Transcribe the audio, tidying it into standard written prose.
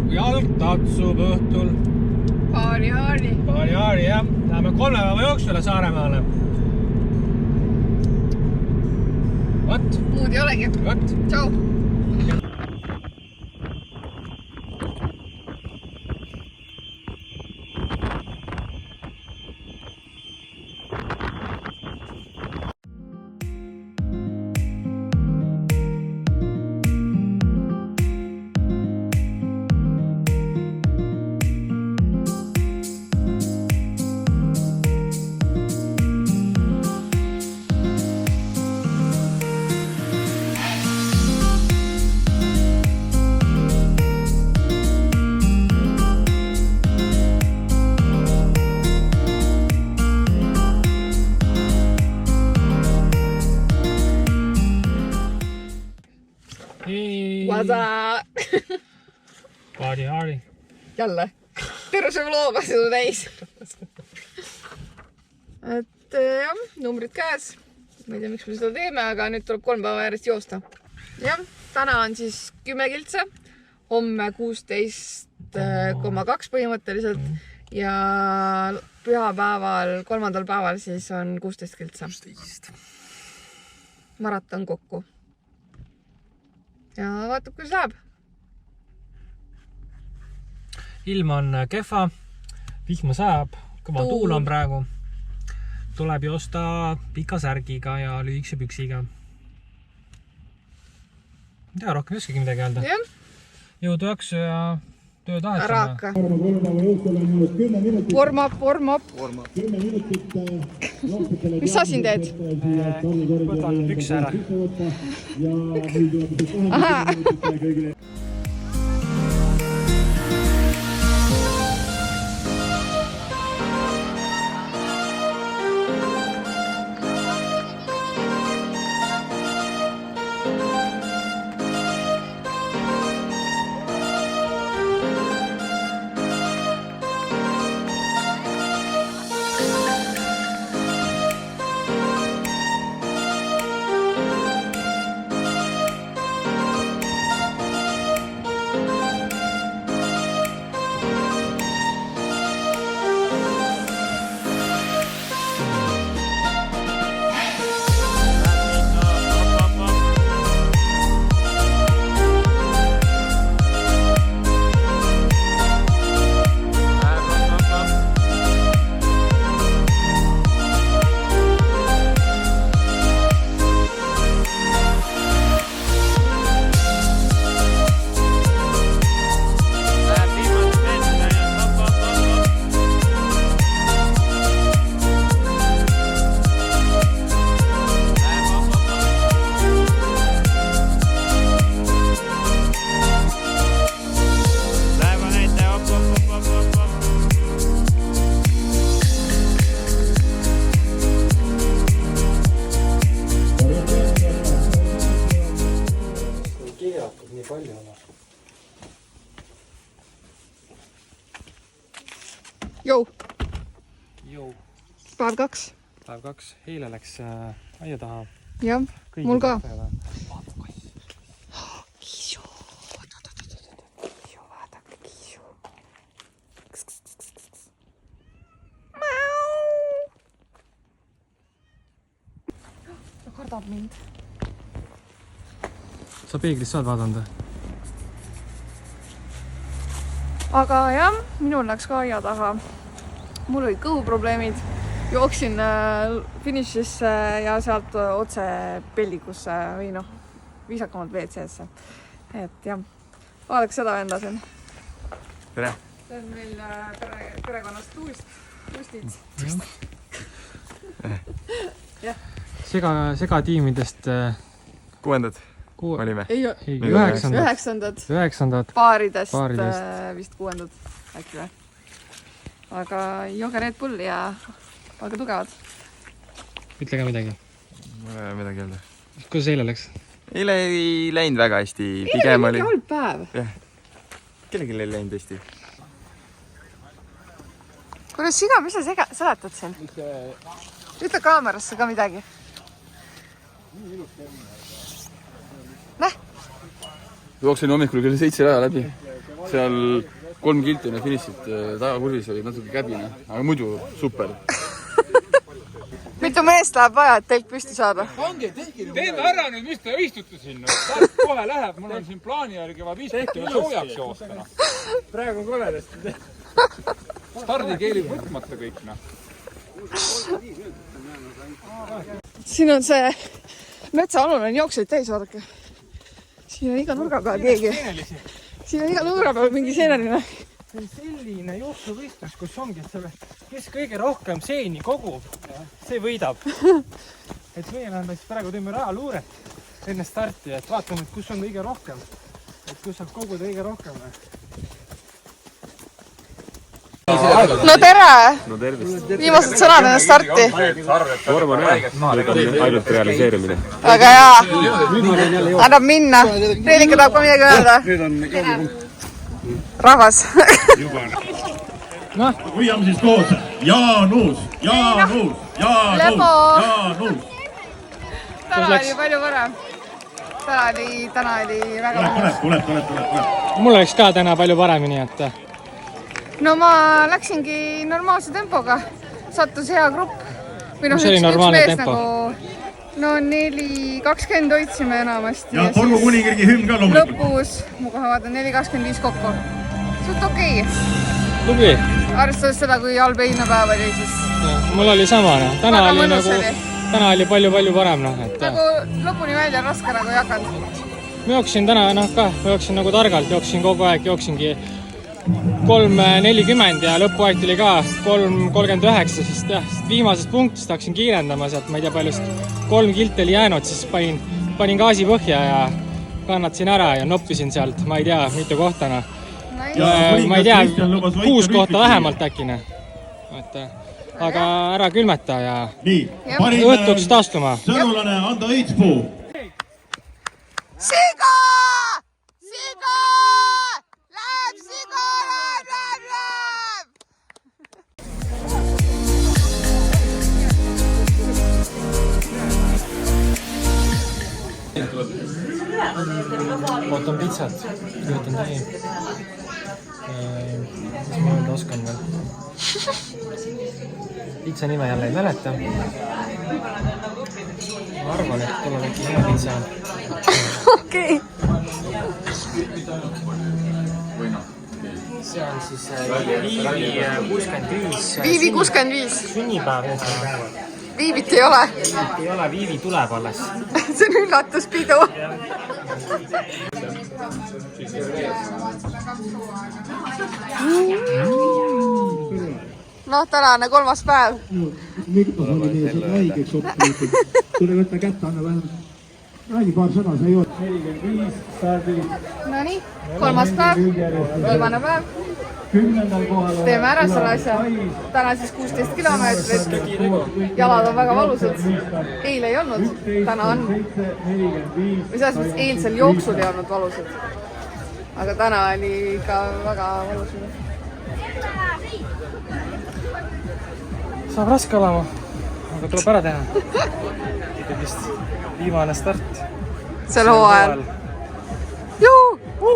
jalg tatsub õhtul. Paari, jah. Läheme 3 päeva jooksule Saaremaale. Võt. Muud ei olegi. Võt. Tšau. Vasa! Paari. Jälle. Terve see looga seda täis. Et jah, numbrid käes. Ma ei tea, miks me seda teeme, aga nüüd tuleb 3 päeva järjest joosta. Jah, täna on siis 10 kiltse. Homme 16,2 põhimõtteliselt. Ja pühapäeval, 3. päeval siis on 16 kiltse. Maraton kokku. Ja vaatab, kuidas läheb. Ilm on kehva, vihma sajab, kõva tuul on praegu. Tuleb joosta pika särgiga ja lühikese püksiga. Ei tea, rohkem ei oskagi midagi öelda. Jõudu jaksu ja töö tahet. Ära hakka. Warm up. Mis sa siin teed? Võtan pükse ära. Aha. Jou. Päev 2. Päev 2. Eile läks aia taha. Jah, mul ka. Kiisu. Vaadake kiisu. Ta kardab mind. Sa peeglist saad vaadanud? Aga jah, minul läks ka aia taha. Mul olid kõhuprobleemid. Jooksin finišisse ja sealt otse peldikusse või viisakamalt WC-sse. Et jah, vaadake seda venda siin. Tere! See on meil perekonnast Tuustid. Segatiimidest 6. olime? Ei, 9. Paaridest vist 6. äkki või? Aga jooge Red Bulli ja olge tugevad. Ütle ka midagi. Mul ei midagi öelda. Kuidas eile läks? Eile ei läinud väga hästi. Eile oli mingi halb päev. Kellelgi ei läinud hästi. Kuidas sina, mis sa seletad siin? Ütle kaamerasse ka midagi. Näh? Jooksin hommikul küll 7 raja läbi. seal 3 kilti enne finišit tagakurvis oli natuke käbine, aga muidu super. Mitu meest läheb vaja, et telk püsti saada? Teeme ära nüüd, mis te istute sinna. Kohe läheb, mul on siin plaani järgi va 5 minutit soojaks joostana. Praegu on koledasti. Stardikeelid võtmata kõik, noh. Siin on see metsaanune jooksjaid täis, vaadake. Siin on iga nurga peal keegi. Siin on iga nurga peal mingi seeneline. See on selline jooksuvõistlus, kus ongi, et selle, kes kõige rohkem seeni kogub, see võidab. Et meie läheme siis praegu teeme rahaluuret enne starti, et vaatame, et kus on kõige rohkem. Et kus saab koguda kõige rohkem. No tere! No tervist. Viimased sõnad enne starti. Vorm on hea. Nüüd on ainult realiseerimine. Väga hea. Annab minna. Reelika tahab ka midagi öelda. Nüüd on joogipunkt. Rahvas. Hoiame siis koos. Jaanus. Lebo. Jaanus. Täna oli palju varem. Täna oli väga mõnus. Tuleb. Mul oleks ka täna palju paremini, et No ma läksingi normaalse tempoga. Sattus hea grupp. Või Mis oli normaalne mees tempo? No 4.20 hoidsime enamasti. Ja Porvo kuningriigi hümn ka loomulikult. Lõpus, mu kohe vaatan 4.25 kokku. Suht okei. tubli. Arvestades seda, kui halb eilnepäev oli, siis Mul oli sama, täna Väga oli mõnus nagu, oli. täna oli palju parem, et nagu lõpuni välja raske nagu ei hakanud. ma jooksin täna, ma jooksin nagu targalt, jooksin kogu aeg, jooksingi 3.40 ja lõpuaeg tuli ka 3.39, sest viimasest punktist hakkasin kiirendama sealt, ma ei tea paljust 3 kilti oli jäänud, siis panin gaasi põhja ja kannatasin ära ja noppisin sealt, ma ei tea, mitu kohta, ma ei tea, 6 kohta vähemalt äkine, aga ära külmeta ja õhtuks taastuma. Sõrulane Ando Õitspuu. Siga! Siga! Läheb siga! Läheb! Ootan pitsat, üritan tehi. Mis ma öelda oskan veel? Pitsa nime jälle ei mäleta. Ma arvan, et tuleb äkki hea pitsa. Okei. See on siis Viivi 65. Viivi 65. Sünnipäev. Viivit ei ole. Ei ole, Viivi tuleb alles. See on üllatuspidu. Noh, tänane 3. päev. Mikko oli meie siin haigeks oppinud. Tule võtta kätte, anna vähemalt. Räägi paar sõna, sa ei ole. 45 stardid. Nonii, 3. päev, viimane päev. 10. kohal. Teeme ära selle asja. Täna siis 16 kilomeetrit. Jalad on väga valusad. Eile ei olnud, täna on. Või selles mõttes eilsel jooksul ei olnud valusad. Aga täna oli ikka väga valusad. Saab raske olema, aga tuleb ära teha. Ikkagist viimane start. Sel hooajal. Juhu!